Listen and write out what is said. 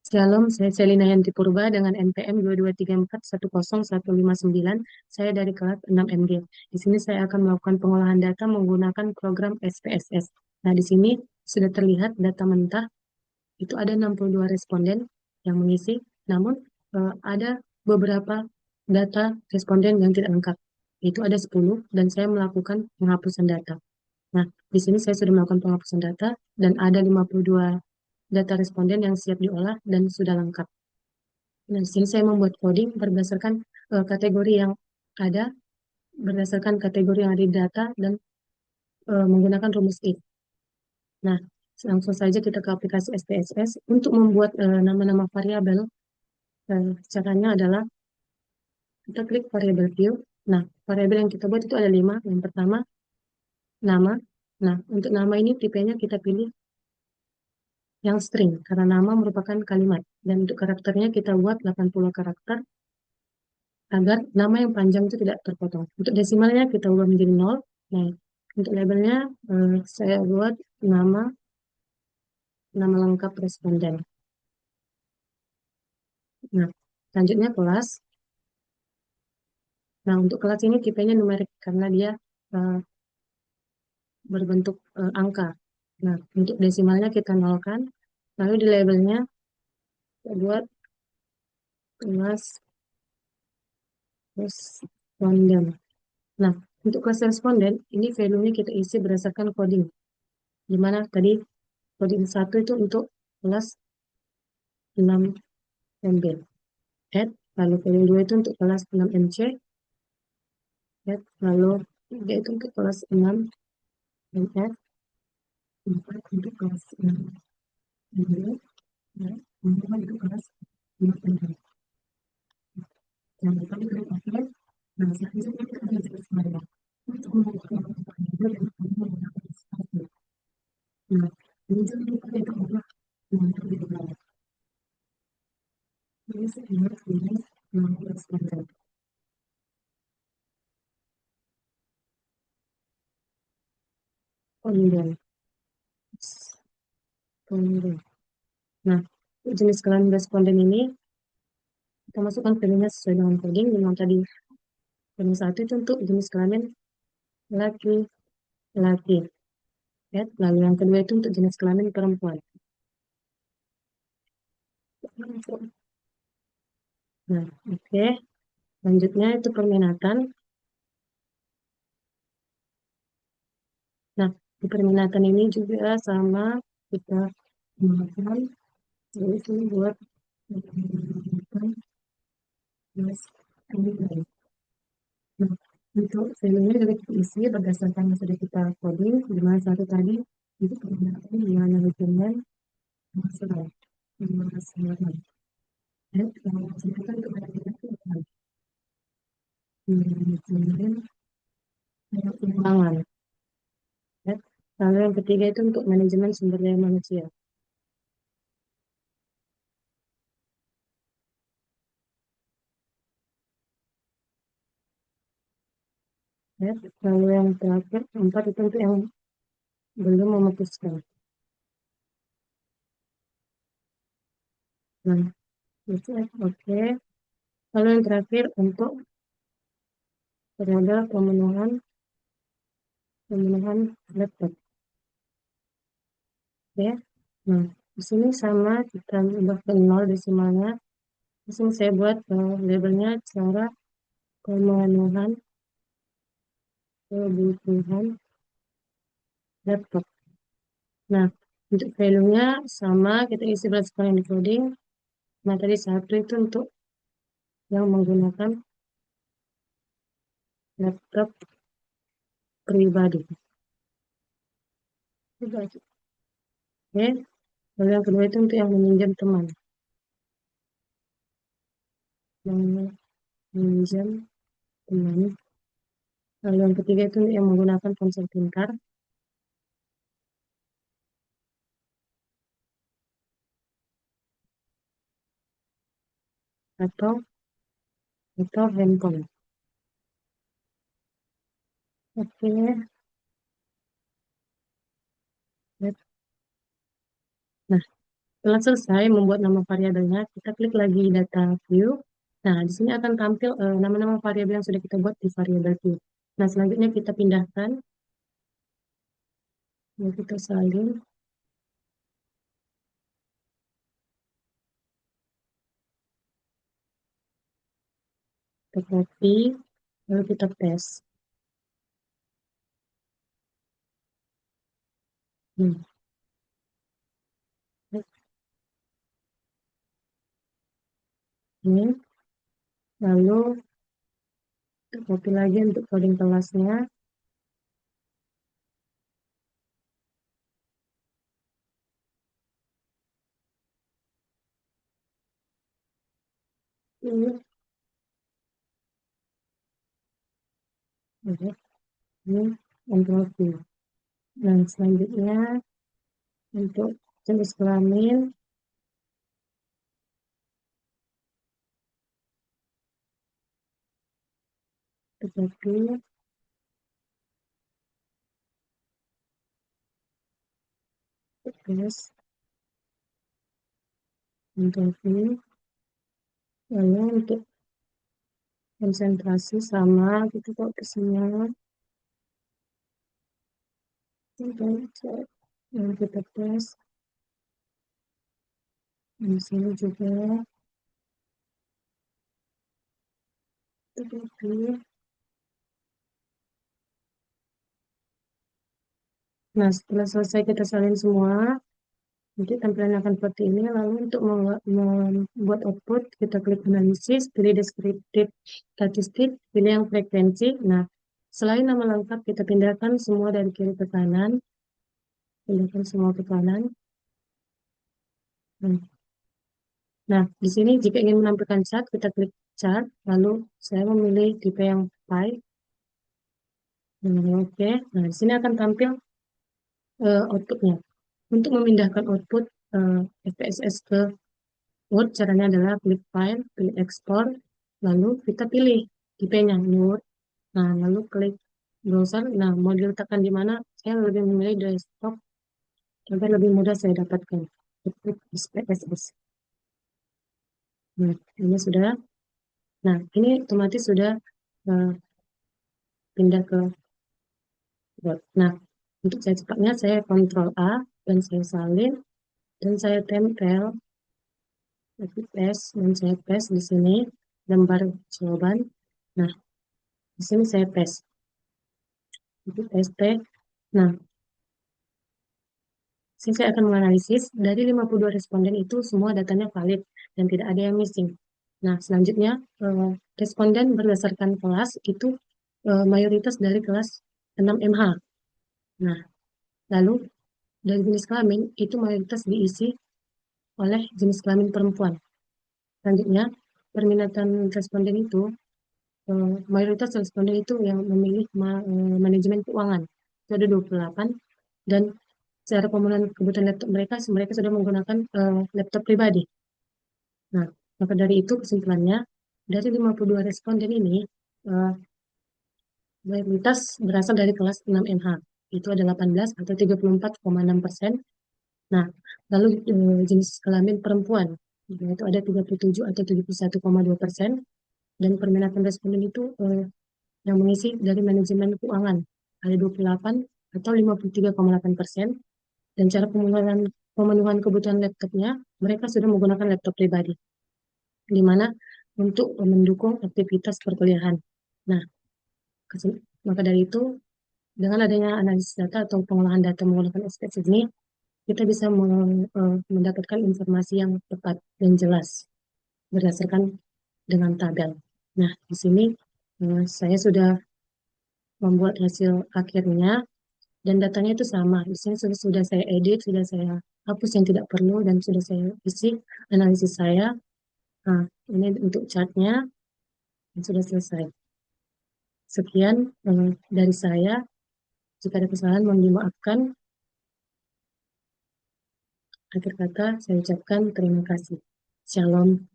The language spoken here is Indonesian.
Shalom, saya Selina Yanti Purba dengan NPM 223410159. Saya dari kelas 6 MG. Di sini saya akan melakukan pengolahan data menggunakan program SPSS. Nah, di sini sudah terlihat data mentah, itu ada 62 responden yang mengisi, namun ada beberapa data responden yang tidak lengkap. Itu ada 10 dan saya melakukan penghapusan data. Nah, di sini saya sudah melakukan penghapusan data dan ada 52 data responden yang siap diolah dan sudah lengkap. Nah, di sini saya membuat coding berdasarkan kategori yang ada, berdasarkan kategori yang ada di data dan menggunakan rumus if. Nah, langsung saja kita ke aplikasi SPSS untuk membuat nama-nama variabel. Caranya adalah kita klik variabel view. Nah, variabel yang kita buat itu ada 5. Yang pertama, nama. Nah, untuk nama ini tipenya kita pilih yang string, karena nama merupakan kalimat. Dan untuk karakternya kita buat 80 karakter, agar nama yang panjang itu tidak terpotong. Untuk desimalnya kita ubah menjadi 0. Nah, untuk labelnya saya buat nama nama lengkap responden. Nah, selanjutnya kelas. Nah, untuk kelas ini tipenya numerik karena dia eh, berbentuk angka. Nah, untuk desimalnya kita nolkan. Lalu di labelnya kita buat kelas responden. Nah, untuk kelas responden, ini value-nya kita isi berdasarkan coding. Di mana tadi coding 1 itu untuk kelas 6 MB. Add, lalu value 2 itu untuk kelas 6 MC, add, lalu 3 itu untuk kelas 6 MF, 4 untuk kelas 6 MB, ya, 5 untuk kelas 6 MB. Jangan lupa di klik OK. Nah, selanjutnya kita akan jelas mereka. Untuk membuatkan variabel dan menggunakan seperti. Nah, ini juga kita tidak ubah untuk di bawah. Ini sekian tulis nomor standar. Kemudian, kemudian. Nah, jenis kelamin responden ini kita masukkan filenya sesuai dengan coding. Yang tadi filenya 1 itu untuk jenis kelamin laki-laki. Ya, lalu yang kedua itu untuk jenis kelamin perempuan. Nah, oke. Selanjutnya itu perminatan. Nah, di perminatan ini juga sama kita gunakan, yaitu buat permintaan plus ini. Nah, untuk filenya juga kita isi berdasarkan yang sudah kita coding, di mana satu tadi itu permintaan yang manajemen masalah. Masalah. Dan kita untuk manajemen keuangan. Ya. Lalu yang ketiga itu untuk manajemen sumber daya manusia. Ya. Lalu yang terakhir, keempat itu untuk yang belum memutuskan. Nah, itu oke. Lalu yang terakhir untuk periode pemenuhan laptop. Oke. Nah, di sini sama kita ubah ke 0 desimalnya. Di sini saya buat labelnya cara pemenuhan kebutuhan laptop. Nah, untuk value-nya sama, kita isi berdasarkan yang di coding. Nah, tadi 1 itu untuk yang menggunakan laptop pribadi. Oke. Lalu yang kedua itu untuk yang meminjam teman. Meminjam teman. Lalu yang ketiga itu untuk yang menggunakan ponsel pintar. Atau handphone. Oke. Nah, Setelah selesai membuat nama variabelnya, kita klik lagi data view. Nah, di sini akan tampil nama-nama variabel yang sudah kita buat di variabel view. Nah, selanjutnya kita pindahkan, kita salin, kita copy, lalu kita paste. Ini, lalu kita copy lagi untuk coding kelasnya. Ini, ini control V. Dan selanjutnya untuk jenis kelamin, kita copy, terus control V. Lalu untuk konsentrasi sama gitu kok kesini, lalu kita tes di sini juga kita copy. Nah, setelah selesai kita salin semua, nanti tampilannya akan seperti ini. Lalu untuk membuat output, kita klik analisis, pilih deskriptif statistik, pilih yang frekuensi. Nah, selain nama lengkap, kita pindahkan semua dari kiri ke kanan. Pindahkan semua ke kanan. Nah, di sini jika ingin menampilkan chart, kita klik chart, lalu saya memilih tipe yang pie. Oke. Nah, di sini akan tampil outputnya. Untuk memindahkan output SPSS ke Word, caranya adalah klik file, pilih export, lalu kita pilih tipenya Word. Nah, lalu klik browser. Nah, mau diletakkan di mana? Saya lebih memilih desktop agar lebih mudah saya dapatkan. Klik SPSS. Nah, ini sudah. Nah, ini otomatis sudah pindah ke Word. Nah, untuk saya cepatnya saya Ctrl A dan saya salin dan saya tempel, paste dan saya paste di sini lembar jawaban. Nah, di sini saya paste. Itu paste. Nah, sini saya akan menganalisis dari 52 responden itu semua datanya valid dan tidak ada yang missing. Nah, selanjutnya responden berdasarkan kelas itu mayoritas dari kelas 6MH. Nah, lalu dari jenis kelamin itu mayoritas diisi oleh jenis kelamin perempuan. Selanjutnya, perminatan responden itu, mayoritas responden itu yang memilih manajemen keuangan. Itu ada 28, dan secara pemenuhan kebutuhan laptop mereka sudah menggunakan laptop pribadi. Nah, maka dari itu kesimpulannya, dari 52 responden ini, mayoritas berasal dari kelas 6MH. Itu ada 18 atau 34,6%. Nah, lalu jenis kelamin perempuan, itu ada 37 atau 71,2%, dan permintaan responden itu yang mengisi dari manajemen keuangan, ada 28 atau 53,8%, dan cara pemenuhan kebutuhan laptopnya, mereka sudah menggunakan laptop pribadi, di mana untuk mendukung aktivitas perkuliahan. Nah, maka dari itu, dengan adanya analisis data atau pengolahan data menggunakan SPSS ini, kita bisa mendapatkan informasi yang tepat dan jelas berdasarkan dengan tabel. Nah, di sini saya sudah membuat hasil akhirnya dan datanya itu sama. Di sini sudah saya edit, sudah saya hapus yang tidak perlu dan sudah saya isi analisis saya. Nah, ini untuk chartnya dan sudah selesai. Sekian dari saya. Jika ada kesalahan mohon dimaafkan. Akhir kata saya ucapkan terima kasih. Shalom.